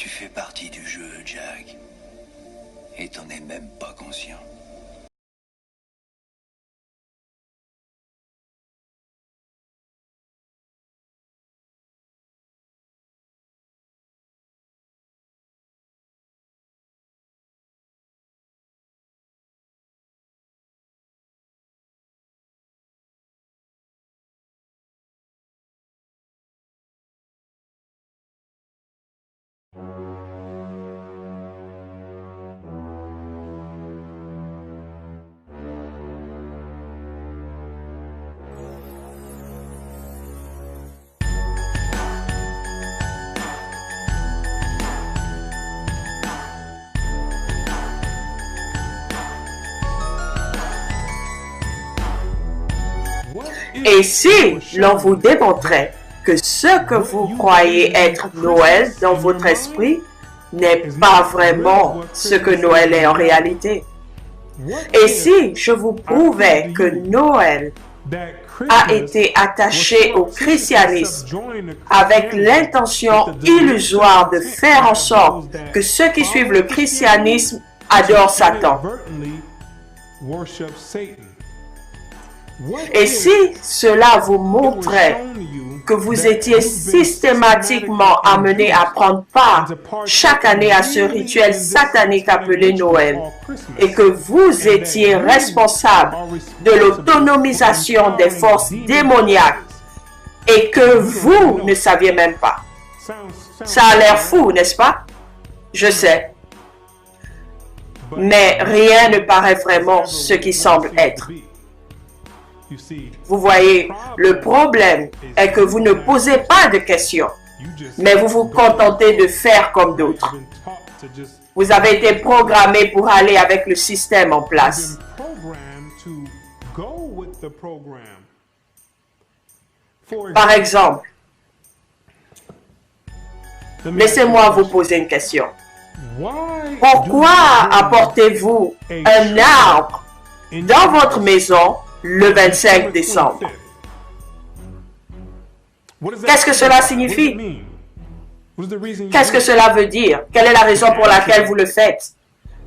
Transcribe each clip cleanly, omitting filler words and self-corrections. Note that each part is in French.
Tu fais partie du jeu, Jack. Et t'en es même pas conscient. Et si l'on vous démontrait que ce que vous croyez être Noël dans votre esprit n'est pas vraiment ce que Noël est en réalité? Et si je vous prouvais que Noël a été attaché au christianisme avec l'intention illusoire de faire en sorte que ceux qui suivent le christianisme adorent Satan? Et si cela vous montrait que vous étiez systématiquement amené à prendre part chaque année à ce rituel satanique appelé Noël, et que vous étiez responsable de l'autonomisation des forces démoniaques, et que vous ne saviez même pas. Ça a l'air fou, n'est-ce pas? Je sais. Mais rien ne paraît vraiment ce qui semble être. Vous voyez, le problème est que vous ne posez pas de questions, mais vous vous contentez de faire comme d'autres. Vous avez été programmé pour aller avec le système en place. Par exemple, laissez-moi vous poser une question. Pourquoi apportez-vous un arbre dans votre maison le 25 décembre? Qu'est-ce que cela signifie? Qu'est-ce que cela veut dire? Quelle est la raison pour laquelle vous le faites?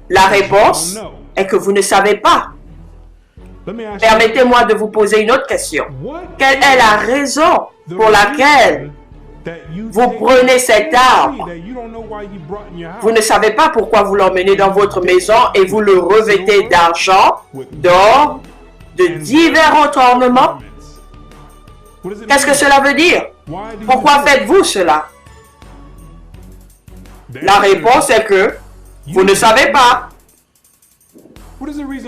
La réponse est que vous ne savez pas. Permettez-moi de vous poser une autre question. Quelle est la raison pour laquelle vous prenez cet arbre? Vous ne savez pas pourquoi vous l'emmenez dans votre maison et vous le revêtez d'argent, d'or, de divers autres ornements. Qu'est-ce que cela veut dire? Pourquoi faites-vous cela? La réponse est que vous ne savez pas.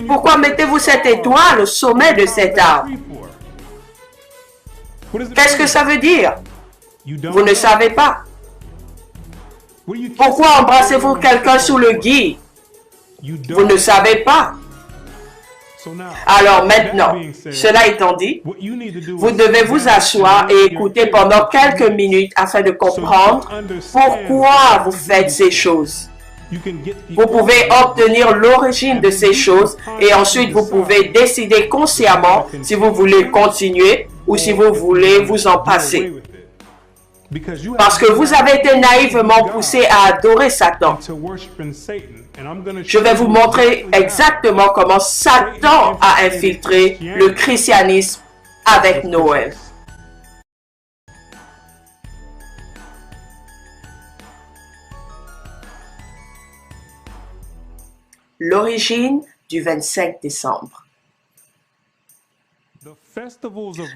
Pourquoi mettez-vous cette étoile au sommet de cet arbre? Qu'est-ce que ça veut dire? Vous ne savez pas. Pourquoi embrassez-vous quelqu'un sous le gui? Vous ne savez pas. Alors maintenant, cela étant dit, vous devez vous asseoir et écouter pendant quelques minutes afin de comprendre pourquoi vous faites ces choses. Vous pouvez obtenir l'origine de ces choses et ensuite vous pouvez décider consciemment si vous voulez continuer ou si vous voulez vous en passer. Parce que vous avez été naïvement poussé à adorer Satan. Je vais vous montrer exactement comment Satan a infiltré le christianisme avec Noël. L'origine du 25 décembre.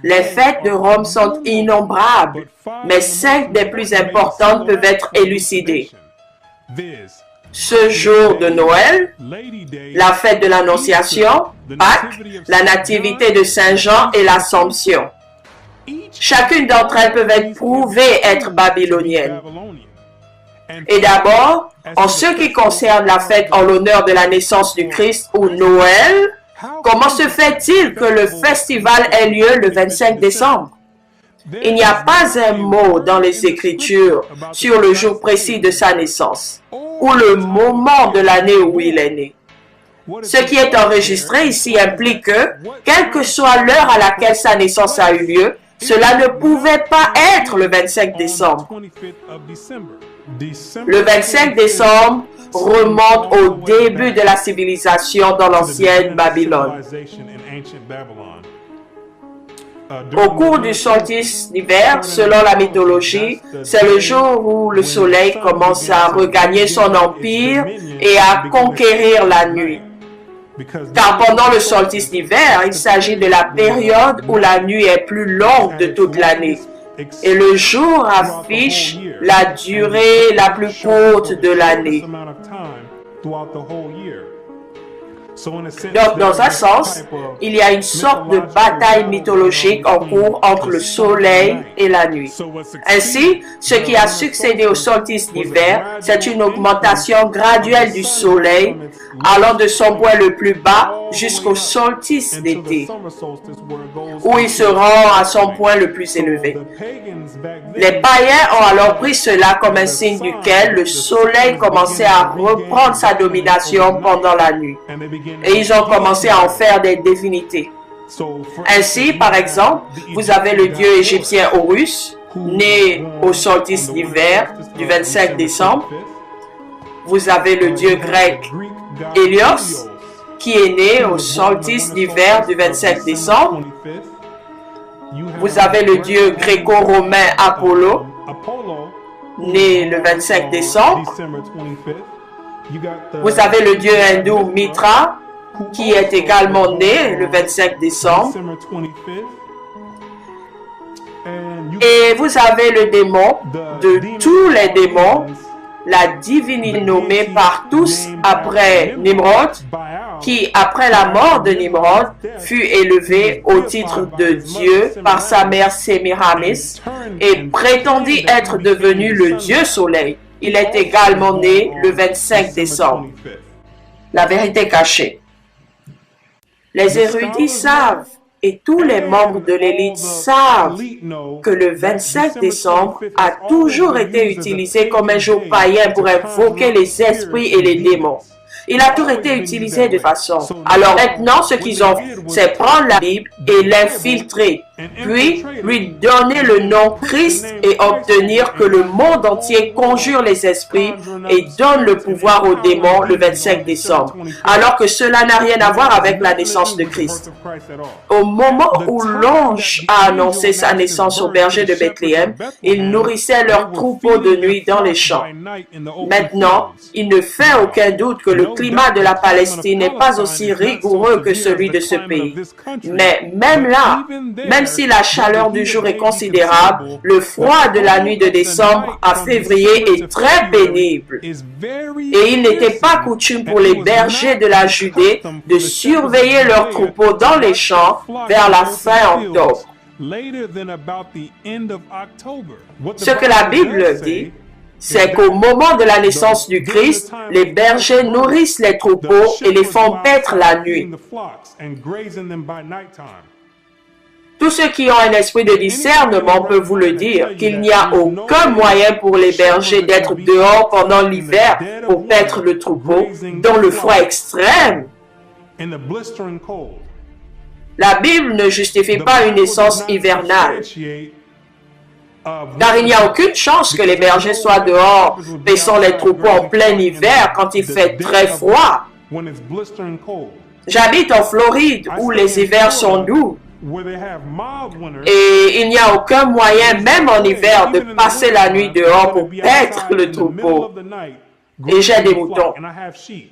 Les fêtes de Rome sont innombrables, mais 5 des plus importantes peuvent être élucidées. Ce jour de Noël, la fête de l'Annonciation, Pâques, la nativité de Saint Jean et l'Assomption. Chacune d'entre elles peut être prouvée être babylonienne. Et d'abord, en ce qui concerne la fête en l'honneur de la naissance du Christ ou Noël, comment se fait-il que le festival ait lieu le 25 décembre? Il n'y a pas un mot dans les Écritures sur le jour précis de sa naissance ou le moment de l'année où il est né. Ce qui est enregistré ici implique que, quelle que soit l'heure à laquelle sa naissance a eu lieu, Cela ne pouvait pas être le 25 décembre. Le 25 décembre remonte au début de la civilisation dans l'ancienne Babylone. Au cours du solstice d'hiver, selon la mythologie, c'est le jour où le soleil commence à regagner son empire et à conquérir la nuit. Car pendant le solstice d'hiver, il s'agit de la période où la nuit est plus longue de toute l'année. Et le jour affiche la durée la plus courte de l'année. Donc, dans un sens, il y a une sorte de bataille mythologique en cours entre le soleil et la nuit. Ainsi, ce qui a succédé au solstice d'hiver, c'est une augmentation graduelle du soleil, allant de son point le plus bas jusqu'au solstice d'été, où il se rend à son point le plus élevé. Les païens ont alors pris cela comme un signe duquel le soleil commençait à reprendre sa domination pendant la nuit. Et ils ont commencé à en faire des divinités. Ainsi, par exemple, vous avez le dieu égyptien Horus, né au solstice d'hiver du 25 décembre. Vous avez le dieu grec Hélios, qui est né au solstice d'hiver du 25 décembre. Vous avez le dieu gréco-romain Apollo, né le 25 décembre. Vous avez le dieu hindou Mitra, qui est également né le 25 décembre. Et vous avez le démon de tous les démons, la divinité nommée par tous après Nimrod, qui, après la mort de Nimrod, fut élevé au titre de Dieu par sa mère Sémiramis et prétendit être devenu le Dieu Soleil. Il est également né le 25 décembre. La vérité cachée. Les érudits savent, et tous les membres de l'élite savent, que le 25 décembre a toujours été utilisé comme un jour païen pour invoquer les esprits et les démons. Il a toujours été utilisé de façon. Alors maintenant, ce qu'ils ont fait, c'est prendre la Bible et l'infiltrer, puis lui donner le nom Christ et obtenir que le monde entier conjure les esprits et donne le pouvoir aux démons le 25 décembre, alors que cela n'a rien à voir avec la naissance de Christ. Au moment où l'ange a annoncé sa naissance au berger de Bethléem, ils nourrissaient leurs troupeaux de nuit dans les champs. Maintenant, il ne fait aucun doute que le climat de la Palestine n'est pas aussi rigoureux que celui de ce pays. Mais même là, même si la chaleur du jour est considérable, le froid de la nuit de décembre à février est très pénible. Et il n'était pas coutume pour les bergers de la Judée de surveiller leurs troupeaux dans les champs vers la fin octobre. Ce que la Bible dit, c'est qu'au moment de la naissance du Christ, les bergers nourrissent les troupeaux et les font paître la nuit. Tous ceux qui ont un esprit de discernement peuvent vous le dire, qu'il n'y a aucun moyen pour les bergers d'être dehors pendant l'hiver pour paître le troupeau dans le froid extrême. La Bible ne justifie pas une naissance hivernale, car il n'y a aucune chance que les bergers soient dehors paissant les troupeaux en plein hiver quand il fait très froid. J'habite en Floride où les hivers sont doux. Et il n'y a aucun moyen, même en hiver, de passer la nuit dehors pour paître le troupeau. Et j'ai des moutons.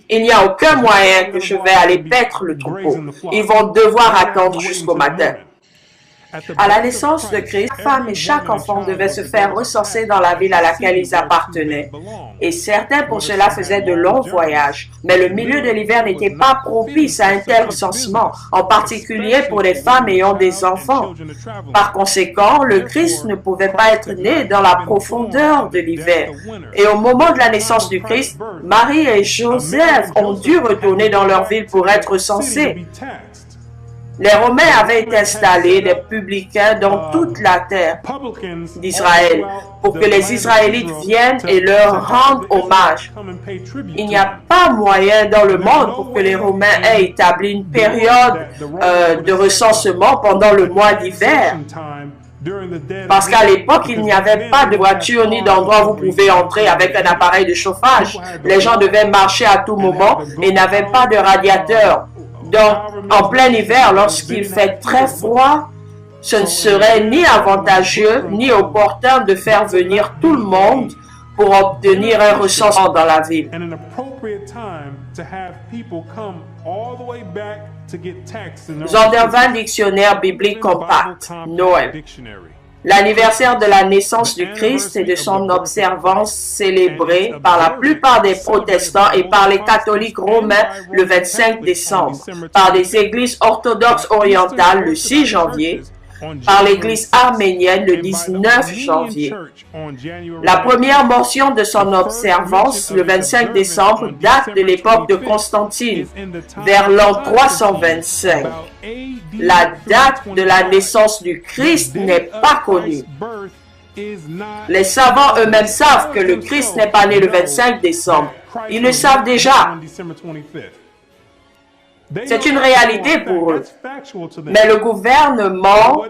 Il n'y a aucun moyen que je vais aller paître le troupeau. Ils vont devoir attendre jusqu'au matin. À la naissance de Christ, chaque femme et chaque enfant devaient se faire recenser dans la ville à laquelle ils appartenaient. Et certains pour cela faisaient de longs voyages. Mais le milieu de l'hiver n'était pas propice à un tel recensement, en particulier pour les femmes ayant des enfants. Par conséquent, le Christ ne pouvait pas être né dans la profondeur de l'hiver. Et au moment de la naissance du Christ, Marie et Joseph ont dû retourner dans leur ville pour être recensés. Les Romains avaient installé des publicains dans toute la terre d'Israël pour que les Israélites viennent et leur rendent hommage. Il n'y a pas moyen dans le monde pour que les Romains aient établi une période de recensement pendant le mois d'hiver. Parce qu'à l'époque, il n'y avait pas de voiture ni d'endroit où vous pouvez entrer avec un appareil de chauffage. Les gens devaient marcher à tout moment et n'avaient pas de radiateur. Donc, en plein hiver, lorsqu'il fait très froid, ce ne serait ni avantageux ni opportun de faire venir tout le monde pour obtenir un recensement dans la ville. Zondervan Dictionnaire biblique compact, Noël. L'anniversaire de la naissance du Christ et de son observance célébrée par la plupart des protestants et par les catholiques romains le 25 décembre, par les églises orthodoxes orientales le 6 janvier, par l'église arménienne le 19 janvier. La première mention de son observance, le 25 décembre, date de l'époque de Constantine, vers l'an 325. La date de la naissance du Christ n'est pas connue. Les savants eux-mêmes savent que le Christ n'est pas né le 25 décembre. Ils le savent déjà. C'est une réalité pour eux. Mais le gouvernement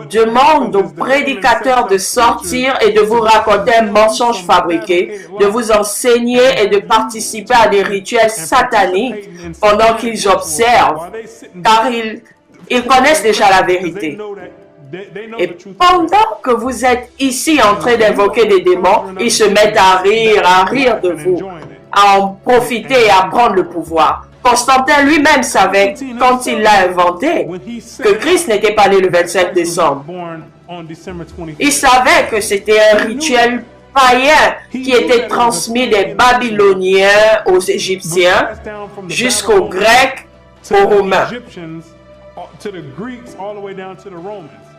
demande aux prédicateurs de sortir et de vous raconter un mensonge fabriqué, de vous enseigner et de participer à des rituels sataniques pendant qu'ils observent, car ils connaissent déjà la vérité. Et pendant que vous êtes ici en train d'invoquer des démons, ils se mettent à rire de vous, à en profiter et à prendre le pouvoir. Constantin lui-même savait, quand il l'a inventé, que Christ n'était pas né le 25 décembre. Il savait que c'était un rituel païen qui était transmis des Babyloniens aux Égyptiens jusqu'aux Grecs, aux Romains.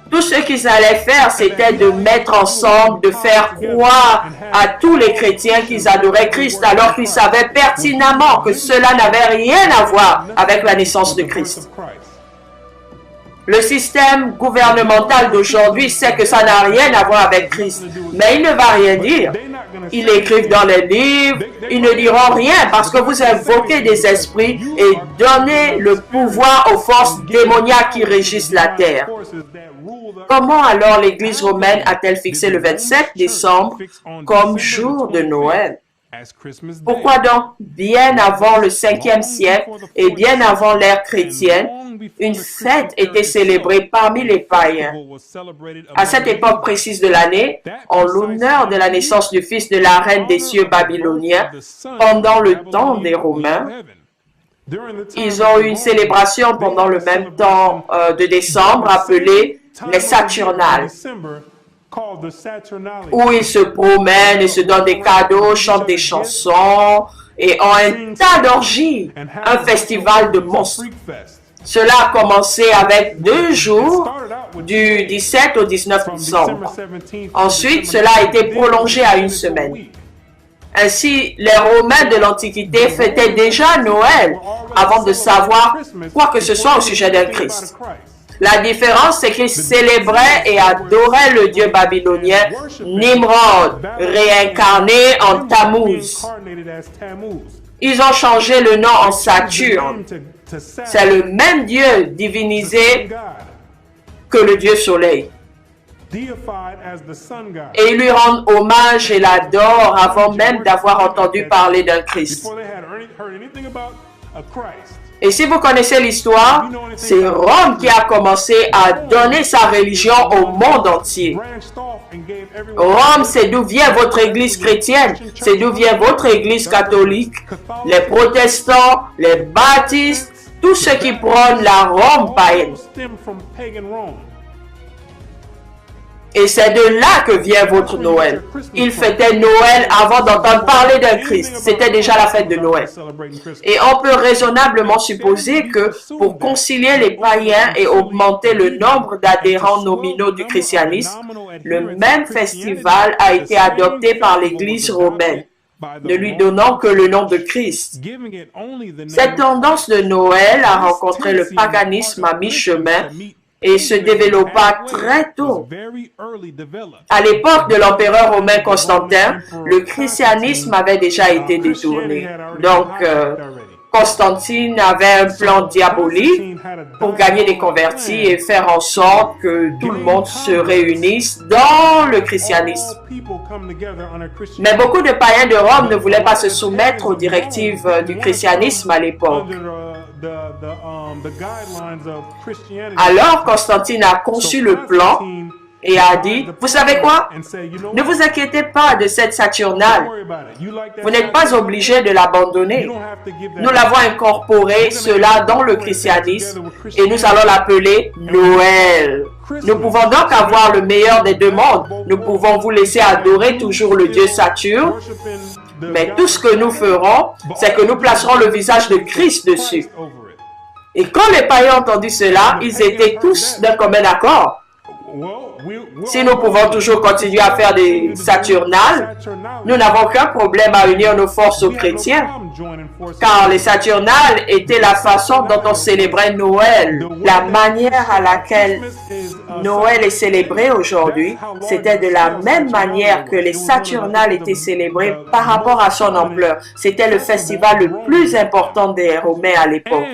Tout ce qu'ils allaient faire, c'était de mettre ensemble, de faire croire à tous les chrétiens qu'ils adoraient Christ, alors qu'ils savaient pertinemment que cela n'avait rien à voir avec la naissance de Christ. Le système gouvernemental d'aujourd'hui sait que ça n'a rien à voir avec Christ, mais il ne va rien dire. Ils l'écrivent dans les livres, ils ne diront rien parce que vous invoquez des esprits et donnez le pouvoir aux forces démoniaques qui régissent la terre. Comment alors l'Église romaine a-t-elle fixé le 27 décembre comme jour de Noël? Pourquoi donc, bien avant le 5e siècle et bien avant l'ère chrétienne, une fête était célébrée parmi les païens? À cette époque précise de l'année, en l'honneur de la naissance du fils de la reine des cieux babyloniens, pendant le temps des Romains, ils ont eu une célébration pendant le même temps de décembre appelée les Saturnales, où ils se promènent et se donnent des cadeaux, chantent des chansons et ont un tas d'orgies, un festival de monstres. Cela a commencé avec 2 jours, du 17 au 19 décembre. Ensuite, cela a été prolongé à 1 semaine. Ainsi, les Romains de l'Antiquité fêtaient déjà Noël avant de savoir quoi que ce soit au sujet d'un Christ. La différence, c'est qu'ils célébraient et adoraient le dieu babylonien Nimrod, réincarné en Tammuz. Ils ont changé le nom en Saturne. C'est le même dieu divinisé que le dieu soleil. Et ils lui rendent hommage et l'adorent avant même d'avoir entendu parler d'un Christ. Et si vous connaissez l'histoire, c'est Rome qui a commencé à donner sa religion au monde entier. Rome, c'est d'où vient votre église chrétienne, c'est d'où vient votre église catholique, les protestants, les baptistes, tous ceux qui prônent la Rome païenne. Et c'est de là que vient votre Noël. Ils fêtaient Noël avant d'entendre parler d'un Christ. C'était déjà la fête de Noël. Et on peut raisonnablement supposer que pour concilier les païens et augmenter le nombre d'adhérents nominaux du christianisme, le même festival a été adopté par l'Église romaine, ne lui donnant que le nom de Christ. Cette tendance de Noël a rencontré le paganisme à mi-chemin et se développa très tôt. À l'époque de l'empereur romain Constantin, le christianisme avait déjà été détourné. Donc, Constantine avait un plan diabolique pour gagner des convertis et faire en sorte que tout le monde se réunisse dans le christianisme. Mais beaucoup de païens de Rome ne voulaient pas se soumettre aux directives du christianisme à l'époque. Alors Constantine a conçu le plan et a dit, vous savez quoi? Ne vous inquiétez pas de cette Saturnale. Vous n'êtes pas obligé de l'abandonner. Nous l'avons incorporé cela dans le christianisme et nous allons l'appeler Noël. Nous pouvons donc avoir le meilleur des deux mondes. Nous pouvons vous laisser adorer toujours le dieu Saturne, mais tout ce que nous ferons, c'est que nous placerons le visage de Christ dessus. Et quand les païens ont entendu cela, ils étaient tous d'un commun accord. Si nous pouvons toujours continuer à faire des Saturnales, nous n'avons aucun problème à unir nos forces aux chrétiens, car les Saturnales étaient la façon dont on célébrait Noël. La manière à laquelle Noël est célébré aujourd'hui, c'était de la même manière que les Saturnales étaient célébrées par rapport à son ampleur. C'était le festival le plus important des Romains à l'époque.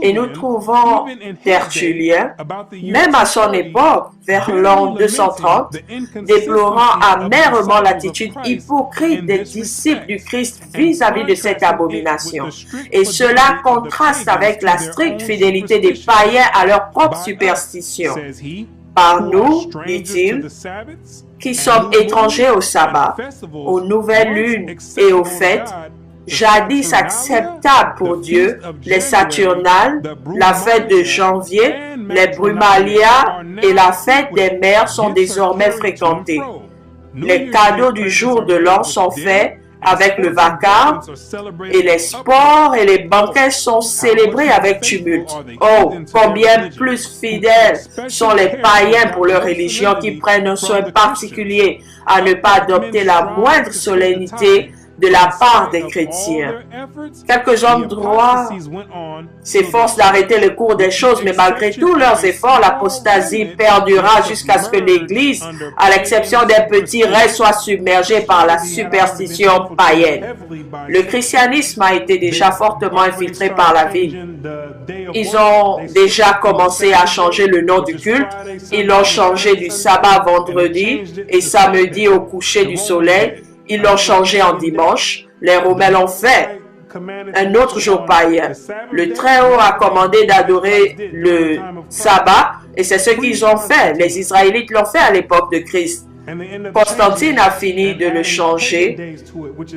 Et nous trouvons Tertullien, même à son époque, vers l'an 230, déplorant amèrement l'attitude hypocrite des disciples du Christ vis-à-vis de cette abomination. Et cela contraste avec la stricte fidélité des païens à leur propre superstition. Par nous, dit-il, qui sommes étrangers au sabbat, aux nouvelles lunes et aux fêtes, jadis acceptables pour Dieu, les Saturnales, la fête de janvier, les Brumalia et la fête des mères sont désormais fréquentées. Les cadeaux du jour de l'an sont faits avec le vacarme et les sports et les banquets sont célébrés avec tumulte. Oh, combien plus fidèles sont les païens pour leur religion qui prennent un soin particulier à ne pas adopter la moindre solennité de la part des chrétiens. Quelques hommes droits s'efforcent d'arrêter le cours des choses, mais malgré tous leurs efforts, l'apostasie perdurera jusqu'à ce que l'Église, à l'exception des petits restes, soit submergée par la superstition païenne. Le christianisme a été déjà fortement infiltré par la ville. Ils ont déjà commencé à changer le nom du culte. Ils l'ont changé du sabbat vendredi et samedi au coucher du soleil. Ils l'ont changé en dimanche. Les Romains l'ont fait. Un autre jour païen. Le Très-Haut a commandé d'adorer le sabbat et c'est ce qu'ils ont fait. Les Israélites l'ont fait à l'époque de Christ. Constantine a fini de le changer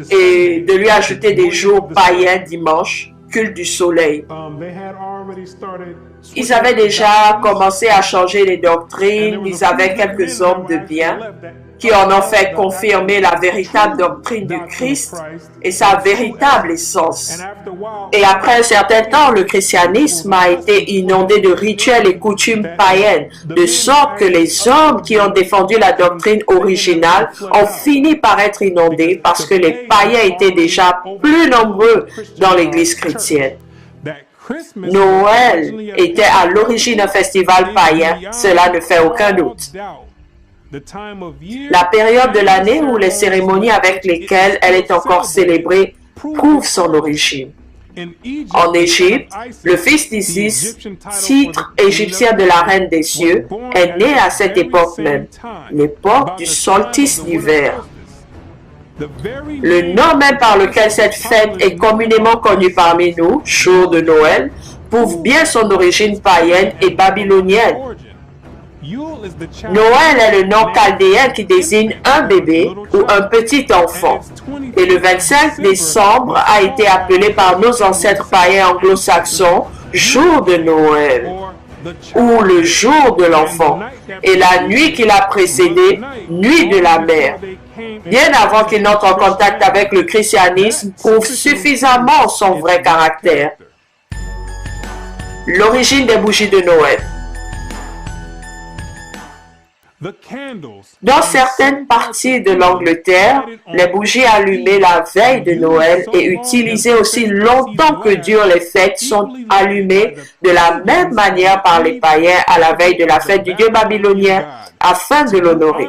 et de lui ajouter des jours païens dimanche, culte du soleil. Ils avaient déjà commencé à changer les doctrines. Ils avaient quelques hommes de bien qui en ont fait confirmer la véritable doctrine du Christ et sa véritable essence. Et après un certain temps, le christianisme a été inondé de rituels et coutumes païennes, de sorte que les hommes qui ont défendu la doctrine originale ont fini par être inondés parce que les païens étaient déjà plus nombreux dans l'Église chrétienne. Noël était à l'origine un festival païen, cela ne fait aucun doute. La période de l'année où les cérémonies avec lesquelles elle est encore célébrée prouvent son origine. En Égypte, le fils d'Isis, titre égyptien de la reine des cieux, est né à cette époque même, l'époque du solstice d'hiver. Le nom même par lequel cette fête est communément connue parmi nous, jour de Noël, prouve bien son origine païenne et babylonienne. Noël est le nom chaldéen qui désigne un bébé ou un petit enfant. Et le 25 décembre a été appelé par nos ancêtres païens anglo-saxons jour de Noël ou le jour de l'enfant. Et la nuit qui l'a précédé, nuit de la mère. Bien avant qu'il n'entre en contact avec le christianisme, prouve suffisamment son vrai caractère. L'origine des bougies de Noël. Dans certaines parties de l'Angleterre, les bougies allumées la veille de Noël et utilisées aussi longtemps que durent les fêtes sont allumées de la même manière par les païens à la veille de la fête du dieu babylonien afin de l'honorer.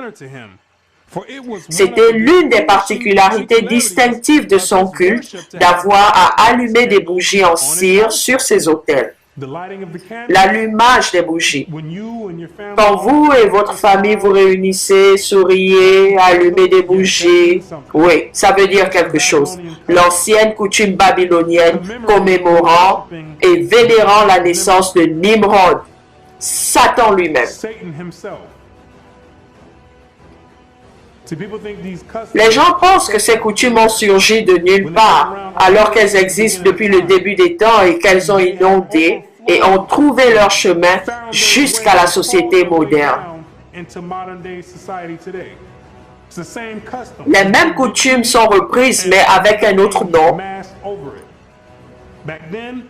C'était l'une des particularités distinctives de son culte d'avoir à allumer des bougies en cire sur ses autels. L'allumage des bougies. Quand vous et votre famille vous réunissez, souriez, allumez des bougies, oui, ça veut dire quelque chose. L'ancienne coutume babylonienne commémorant et vénérant la naissance de Nimrod, Satan lui-même. Les gens pensent que ces coutumes ont surgi de nulle part, alors qu'elles existent depuis le début des temps et qu'elles ont inondé et ont trouvé leur chemin jusqu'à la société moderne. Les mêmes coutumes sont reprises, mais avec un autre nom.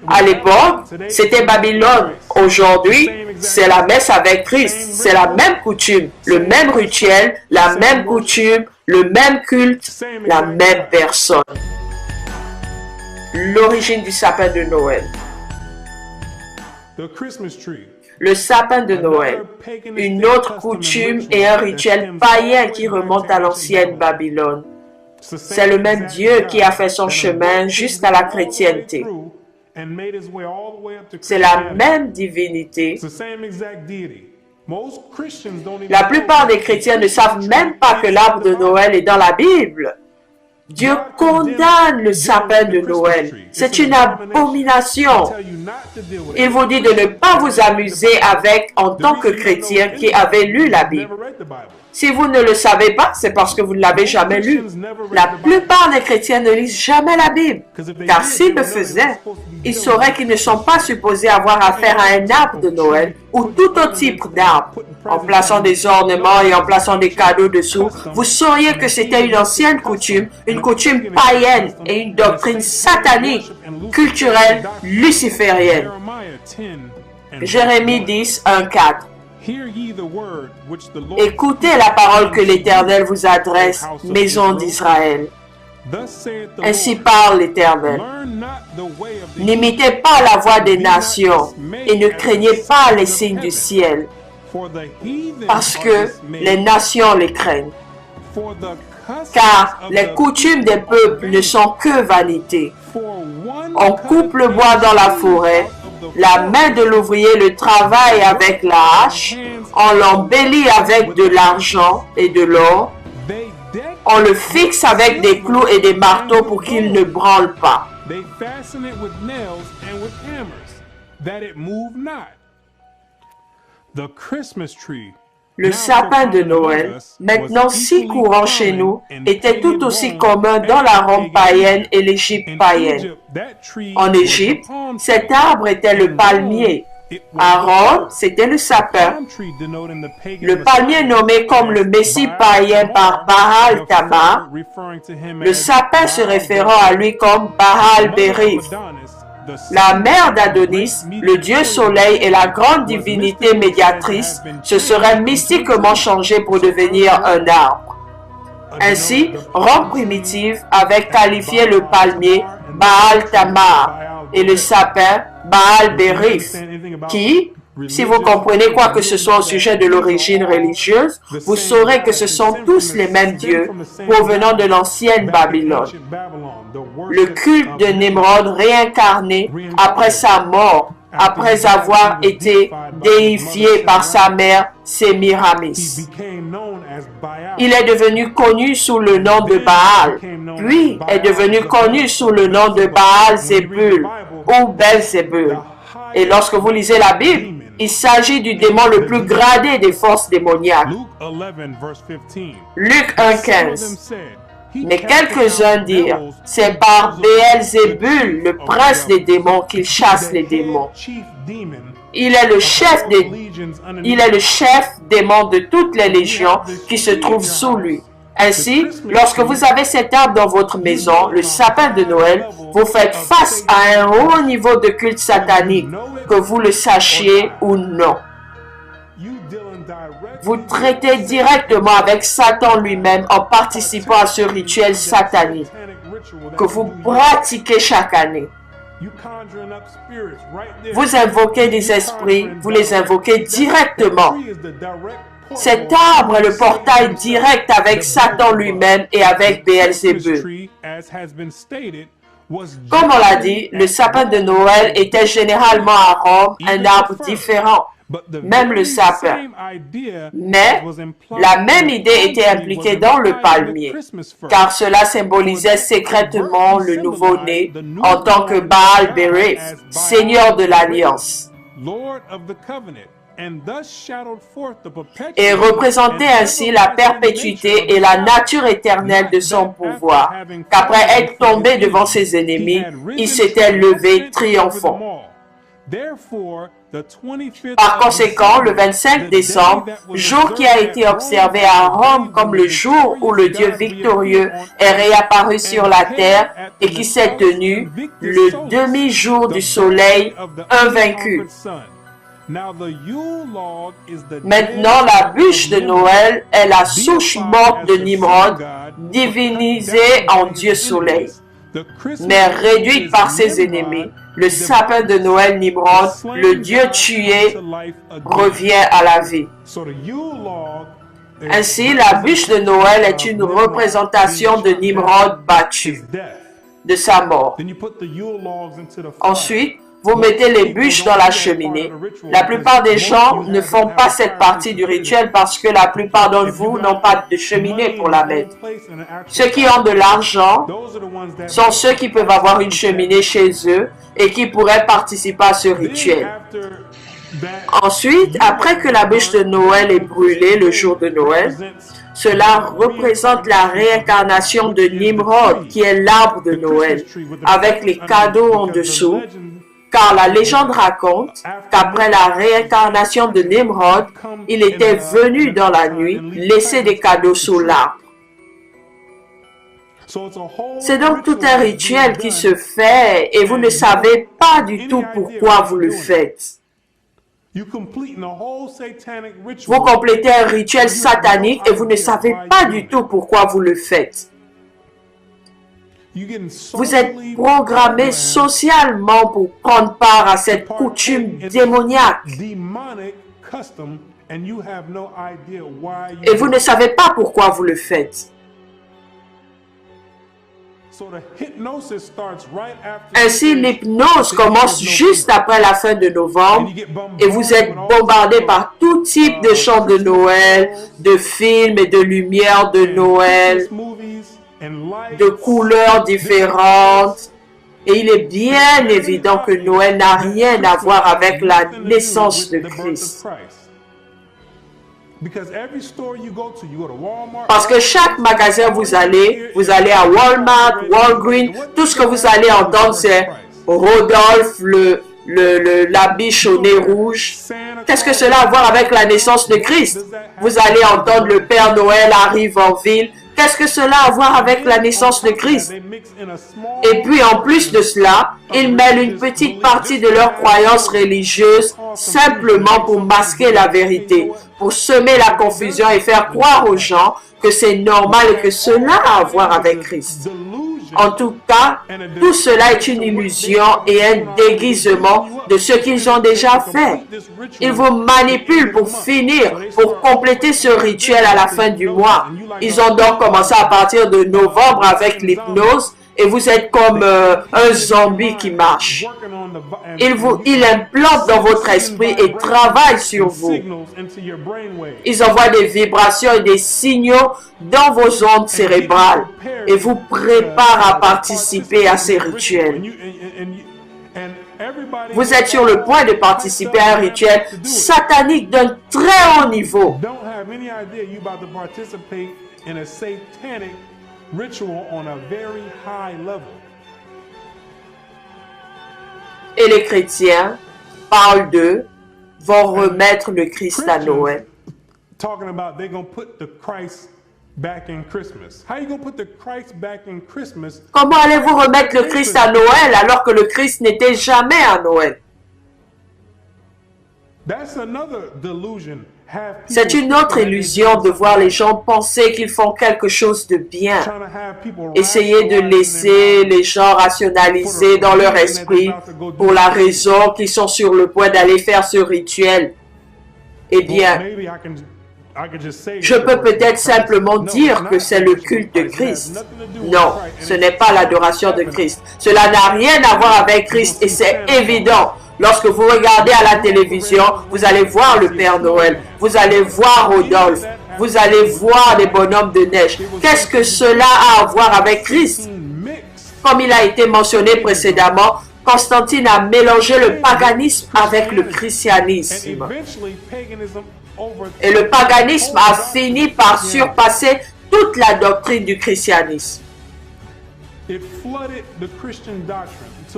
À l'époque, c'était Babylone. Aujourd'hui, c'est la messe avec Christ. C'est la même coutume, le même rituel, la même coutume, le même culte, la même personne. L'origine du sapin de Noël. Le sapin de Noël, une autre coutume et un rituel païen qui remonte à l'ancienne Babylone. C'est le même Dieu qui a fait son chemin jusqu'à la chrétienté. C'est la même divinité. La plupart des chrétiens ne savent même pas que l'arbre de Noël est dans la Bible. Dieu condamne le sapin de Noël. C'est une abomination. Il vous dit de ne pas vous amuser avec en tant que chrétien qui avait lu la Bible. Si vous ne le savez pas, c'est parce que vous ne l'avez jamais lu. La plupart des chrétiens ne lisent jamais la Bible, car s'ils le faisaient, ils sauraient qu'ils ne sont pas supposés avoir affaire à un arbre de Noël ou tout autre type d'arbre. En plaçant des ornements et en plaçant des cadeaux dessous, vous sauriez que c'était une ancienne coutume, une coutume païenne et une doctrine satanique, culturelle, luciférienne. Jérémie 10, 1, 4. Écoutez la parole que l'Éternel vous adresse, maison d'Israël. Ainsi parle l'Éternel. N'imitez pas la voix des nations et ne craignez pas les signes du ciel, parce que les nations les craignent. Car les coutumes des peuples ne sont que vanité. On coupe le bois dans la forêt, la main de l'ouvrier le travaille avec la hache, on l'embellit avec de l'argent et de l'or, on le fixe avec des clous et des marteaux pour qu'il ne branle pas. Le sapin de Noël, maintenant si courant chez nous, était tout aussi commun dans la Rome païenne et l'Égypte païenne. En Égypte, cet arbre était le palmier. À Rome, c'était le sapin. Le palmier nommé comme le Messie païen par Baal Tamar, le sapin se référant à lui comme Baal Berith. La mère d'Adonis, le dieu soleil et la grande divinité médiatrice se seraient mystiquement changés pour devenir un arbre. Ainsi, Rome primitive avait qualifié le palmier Baal Tamar et le sapin Baal Berith, qui, si vous comprenez quoi que ce soit au sujet de l'origine religieuse, vous saurez que ce sont tous les mêmes dieux provenant de l'ancienne Babylone. Le culte de Nimrod réincarné après sa mort, après avoir été déifié par sa mère Sémiramis. Il est devenu connu sous le nom de Baal, puis est devenu connu sous le nom de Baal-Zébul ou Belzébul. Et lorsque vous lisez la Bible, il s'agit du démon le plus gradé des forces démoniaques. Luc 1,15. Mais quelques-uns dirent, c'est par Béelzébul, le prince des démons, qu'il chasse les démons. Il est le chef démon de toutes les légions qui se trouvent sous lui. Ainsi, lorsque vous avez cet arbre dans votre maison, le sapin de Noël, vous faites face à un haut niveau de culte satanique, que vous le sachiez ou non. Vous traitez directement avec Satan lui-même en participant à ce rituel satanique que vous pratiquez chaque année. Vous invoquez des esprits, vous les invoquez directement. Cet arbre est le portail direct avec Satan lui-même et avec Béelzébul. Comme on l'a dit, le sapin de Noël était généralement à Rome un arbre différent, même le sapin. Mais la même idée était impliquée dans le palmier, car cela symbolisait secrètement le nouveau-né en tant que Baal-Berith, Seigneur de l'Alliance, et représentait ainsi la perpétuité et la nature éternelle de son pouvoir, qu'après être tombé devant ses ennemis, il s'était levé triomphant. Par conséquent, le 25 décembre, jour qui a été observé à Rome comme le jour où le Dieu victorieux est réapparu sur la terre et qui s'est tenu le demi-jour du soleil invaincu. Maintenant, la bûche de Noël est la souche morte de Nimrod, divinisée en Dieu Soleil, mais réduite par ses ennemis. Le sapin de Noël Nimrod, le Dieu tué, revient à la vie. Ainsi, la bûche de Noël est une représentation de Nimrod battu, de sa mort. Ensuite, vous mettez les bûches dans la cheminée. La plupart des gens ne font pas cette partie du rituel parce que la plupart d'entre vous n'ont pas de cheminée pour la mettre. Ceux qui ont de l'argent sont ceux qui peuvent avoir une cheminée chez eux et qui pourraient participer à ce rituel. Ensuite, après que la bûche de Noël est brûlée le jour de Noël, cela représente la réincarnation de Nimrod, qui est l'arbre de Noël, avec les cadeaux en dessous, car la légende raconte qu'après la réincarnation de Nimrod, il était venu dans la nuit laisser des cadeaux sous l'arbre. C'est donc tout un rituel qui se fait et vous ne savez pas du tout pourquoi vous le faites. Vous complétez un rituel satanique et vous ne savez pas du tout pourquoi vous le faites. Vous êtes programmé socialement pour prendre part à cette coutume démoniaque. Et vous ne savez pas pourquoi vous le faites. Ainsi, l'hypnose commence juste après la fin de novembre et vous êtes bombardé par tout type de chants de Noël, de films et de lumières de Noël, de couleurs différentes. Et il est bien évident que Noël n'a rien à voir avec la naissance de Christ. Parce que chaque magasin vous allez à Walmart, Walgreens, tout ce que vous allez entendre c'est Rodolphe, la biche au nez rouge. Qu'est-ce que cela a à voir avec la naissance de Christ? Vous allez entendre le Père Noël arrive en ville. Qu'est-ce que cela a à voir avec la naissance de Christ? Et puis en plus de cela, ils mêlent une petite partie de leurs croyances religieuses simplement pour masquer la vérité, pour semer la confusion et faire croire aux gens que c'est normal et que cela a à voir avec Christ. En tout cas, tout cela est une illusion et un déguisement de ce qu'ils ont déjà fait. Ils vous manipulent pour finir, pour compléter ce rituel à la fin du mois. Ils ont donc commencé à partir de novembre avec l'hypnose et vous êtes comme un zombie qui marche. Ils implantent dans votre esprit et travaillent sur vous. Ils envoient des vibrations et des signaux dans vos ondes cérébrales et vous préparent à participer à ces rituels. Vous êtes sur le point de participer à un rituel satanique d'un très haut niveau. Et les chrétiens parlent d'eux, vont remettre le Christ à Noël. Comment allez-vous remettre le Christ à Noël alors que le Christ n'était jamais à Noël? C'est une autre illusion de voir les gens penser qu'ils font quelque chose de bien. Essayer de laisser les gens rationaliser dans leur esprit pour la raison qu'ils sont sur le point d'aller faire ce rituel. Eh bien, Je peux peut-être simplement dire que c'est le culte de Christ. Non, ce n'est pas l'adoration de Christ. Cela n'a rien à voir avec Christ et c'est évident. Lorsque vous regardez à la télévision, vous allez voir le Père Noël, vous allez voir Rodolphe, vous allez voir les bonhommes de neige. Qu'est-ce que cela a à voir avec Christ? Comme il a été mentionné précédemment, Constantine a mélangé le paganisme avec le christianisme. Et le paganisme a fini par surpasser toute la doctrine du christianisme.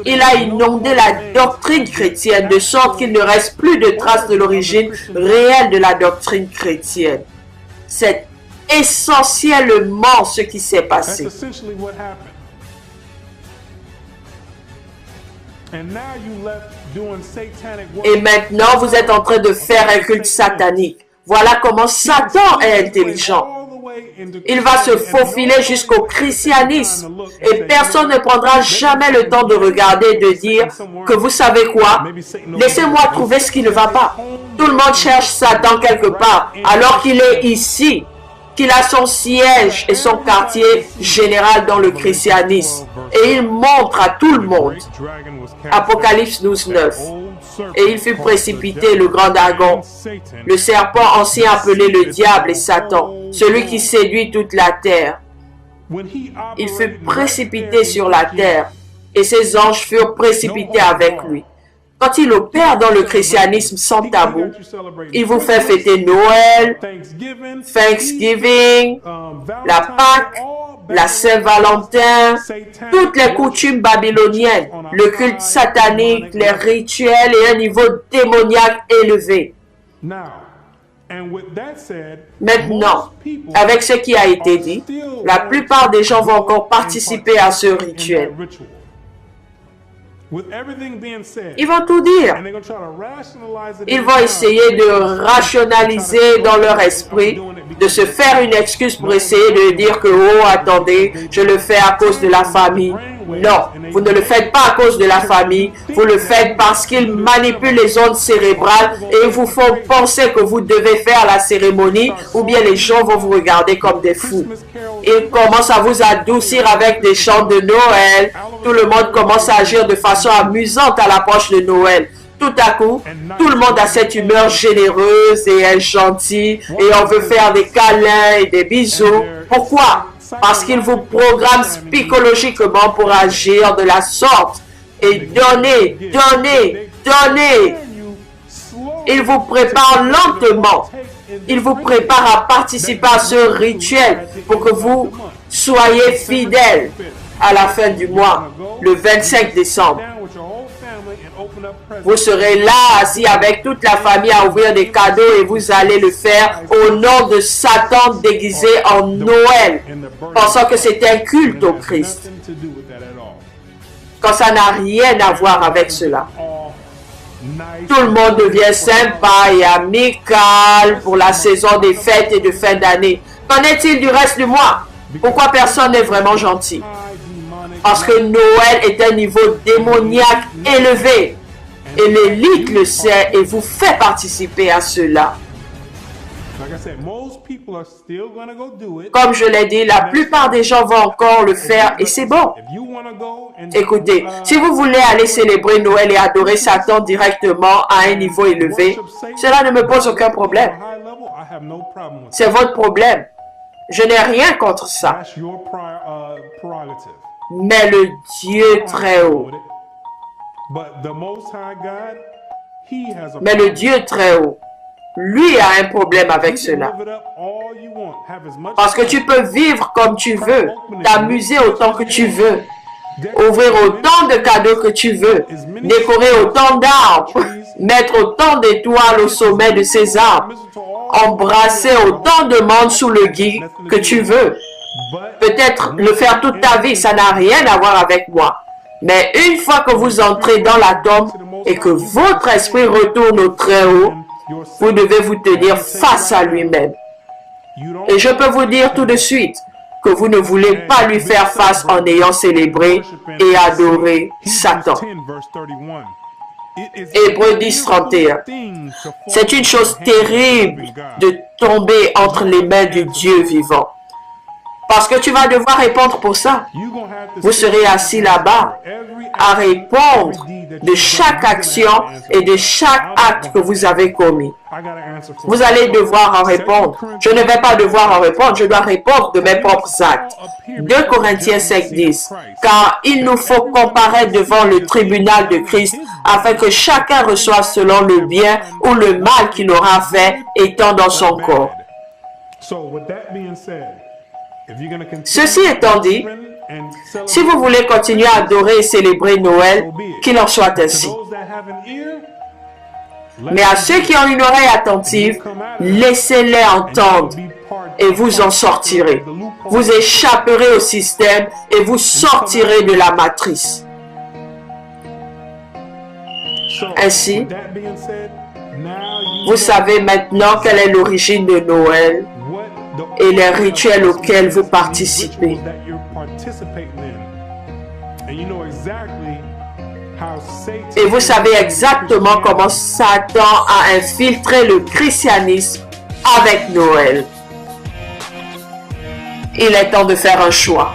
Il a inondé la doctrine chrétienne de sorte qu'il ne reste plus de traces de l'origine réelle de la doctrine chrétienne. C'est essentiellement ce qui s'est passé. Et maintenant, vous êtes en train de faire un culte satanique. Voilà comment Satan est intelligent. Il va se faufiler jusqu'au christianisme. Et personne ne prendra jamais le temps de regarder et de dire que vous savez quoi? Laissez-moi trouver ce qui ne va pas. Tout le monde cherche Satan quelque part, alors qu'il est ici, qu'il a son siège et son quartier général dans le christianisme. Et il montre à tout le monde. Apocalypse 12:9. Et il fut précipité, le grand dragon, le serpent ancien appelé le diable et Satan, celui qui séduit toute la terre. Il fut précipité sur la terre et ses anges furent précipités avec lui. Quand il opère dans le christianisme sans tabou, il vous fait fêter Noël, Thanksgiving, la Pâque, la Saint-Valentin, toutes les coutumes babyloniennes, le culte satanique, les rituels et un niveau démoniaque élevé. Maintenant, avec ce qui a été dit, la plupart des gens vont encore participer à ce rituel. Ils vont tout dire. Ils vont essayer de rationaliser dans leur esprit, de se faire une excuse pour essayer de dire que, oh, attendez, je le fais à cause de la famille. Non, vous ne le faites pas à cause de la famille, vous le faites parce qu'ils manipulent les ondes cérébrales et vous font penser que vous devez faire la cérémonie ou bien les gens vont vous regarder comme des fous. Ils commencent à vous adoucir avec des chants de Noël. Tout le monde commence à agir de façon amusante à l'approche de Noël. Tout à coup, tout le monde a cette humeur généreuse et est gentil et on veut faire des câlins et des bisous. Pourquoi? Parce qu'ils vous programment psychologiquement pour agir de la sorte et donner. Ils vous préparent lentement. Ils vous préparent à participer à ce rituel pour que vous soyez fidèles à la fin du mois, le 25 décembre. Vous serez là, assis avec toute la famille à ouvrir des cadeaux et vous allez le faire au nom de Satan déguisé en Noël, pensant que c'est un culte au Christ. Quand ça n'a rien à voir avec cela. Tout le monde devient sympa et amical pour la saison des fêtes et de fin d'année. Qu'en est-il du reste du mois? Pourquoi personne n'est vraiment gentil? Parce que Noël est un niveau démoniaque élevé. Et l'élite le sait et vous fait participer à cela. Comme je l'ai dit, la plupart des gens vont encore le faire et c'est bon. Écoutez, si vous voulez aller célébrer Noël et adorer Satan directement à un niveau élevé, cela ne me pose aucun problème. C'est votre problème. Je n'ai rien contre ça. Mais le Dieu très haut, lui a un problème avec cela. Parce que tu peux vivre comme tu veux, t'amuser autant que tu veux, ouvrir autant de cadeaux que tu veux, décorer autant d'arbres, mettre autant d'étoiles au sommet de ces arbres, embrasser autant de monde sous le gui que tu veux. Peut-être le faire toute ta vie, ça n'a rien à voir avec moi. Mais une fois que vous entrez dans la tombe et que votre esprit retourne au Très-Haut, vous devez vous tenir face à lui-même. Et je peux vous dire tout de suite que vous ne voulez pas lui faire face en ayant célébré et adoré Satan. Hébreux 10, 31. C'est une chose terrible de tomber entre les mains du Dieu vivant. Parce que tu vas devoir répondre pour ça. Vous serez assis là-bas à répondre de chaque action et de chaque acte que vous avez commis. Vous allez devoir en répondre. Je ne vais pas devoir en répondre, je dois répondre de mes propres actes. 2 Corinthiens 5, 10. Car il nous faut comparaître devant le tribunal de Christ afin que chacun reçoive selon le bien ou le mal qu'il aura fait étant dans son corps. Ceci étant dit, si vous voulez continuer à adorer et célébrer Noël, qu'il en soit ainsi. Mais à ceux qui ont une oreille attentive, laissez-les entendre et vous en sortirez. Vous échapperez au système et vous sortirez de la matrice. Ainsi, vous savez maintenant quelle est l'origine de Noël et les rituels auxquels vous participez. Et vous savez exactement comment Satan a infiltré le christianisme avec Noël. Il est temps de faire un choix.